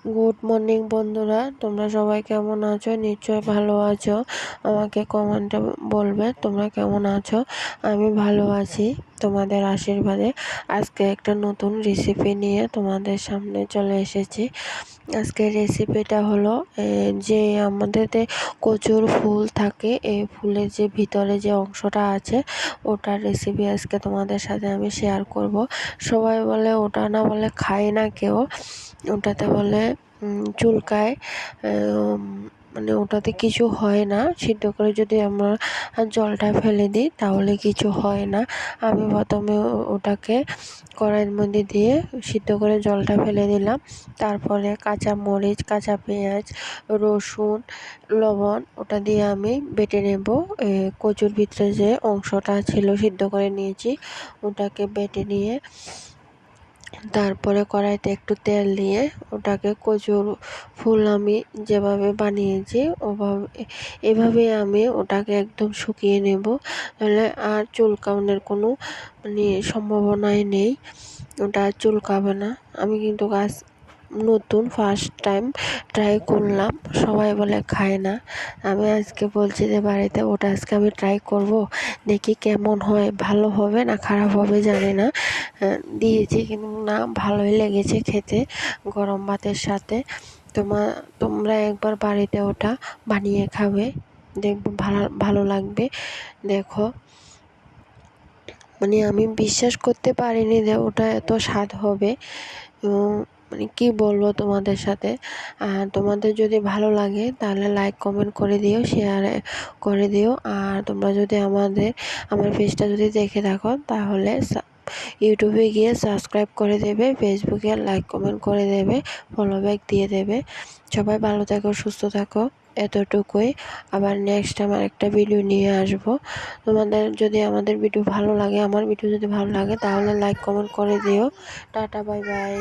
Good morning বন্ধুরা, তোমরা সবাই কেমন আছো? নিশ্চয় ভালো আছো। আমাকে কমেন্টে বলবে তোমরা কেমন আছো। আমি ভালো আছি তোমাদের আশীর্বাদে। আজকে একটা নতুন রেসিপি নিয়ে তোমাদের সামনে চলে এসেছি। আজকের রেসিপিটা হলো যে আমাদের কচুর ফুল থাকে, এই ফুলের যে ভিতরে যে অংশটা আছে ওটার রেসিপি আজকে তোমাদের সাথে আমি শেয়ার করব। সবাই বলে ওটা না বলে খায় না কেউ, ওটাতে বলে চুলকায়, মানে ওটাতে কিছু হয় না। সিদ্ধ করে যদি আমরা জলটা ফেলে দিই তাহলে কিছু হয় না। আমি প্রথমে ওটাকে কড়াইয়ের মধ্যে দিয়ে সিদ্ধ করে জলটা ফেলে দিলাম। তারপরে কাঁচা মরিচ, কাঁচা পেঁয়াজ, রসুন, লবণ ওটা দিয়ে আমি বেটে নেব। কচুর ভিতরে যে অংশটা ছিল সিদ্ধ করে নিয়েছি ওটাকে বেটে নিয়ে তারপরে কড়াইতে একটু তেল দিয়ে ওটাকে কচুর ফুল আমি যেভাবে বানিয়েছি এভাবে আমি ওটাকে একদম শুকিয়ে নেব। তাহলে আর চুলকানোর কোনো সম্ভাবনাই নেই, ওটা চুলকাবে না। আমি কিন্তু নতুন ফার্স্ট টাইম ট্রাই করলাম, সবাই বলে খায় না। আমি আজকে বলছি যে বাড়িতে ওটা আজকে আমি ট্রাই করব, দেখি কেমন হয়, ভালো হবে না খারাপ হবে জানি না। দিয়েছি কিন্তু না, ভালোই লেগেছে খেতে গরম ভাতের সাথে। তোমরা একবার বাড়িতে ওটা বানিয়ে খাবে, দেখবে ভালো ভালো লাগবে। দেখো, আমি বিশ্বাস করতে পারিনি যে ওটা এত স্বাদ হবে। কি বলবো তোমাদের সাথে। তোমাদের যদি ভালো লাগে তাহলে লাইক কমেন্ট করে দিও, শেয়ার করে দিও। আর তোমরা যদি আমার পেজটা যদি দেখে থাকো তাহলে ইউটিউবে গিয়ে সাবস্ক্রাইব করে দেবে, ফেসবুকে লাইক কমেন্ট করে দেবে, ফলো ব্যাক দিয়ে দেবে। সবাই ভালো থাকো, সুস্থ থাকো, এতটুকুই। আবার নেক্সট আমার একটা ভিডিও নিয়ে আসবো। তোমাদের যদি আমার ভিডিও ভালো লাগে তাহলে লাইক কমেন্ট করে দিও। Tata, bye bye.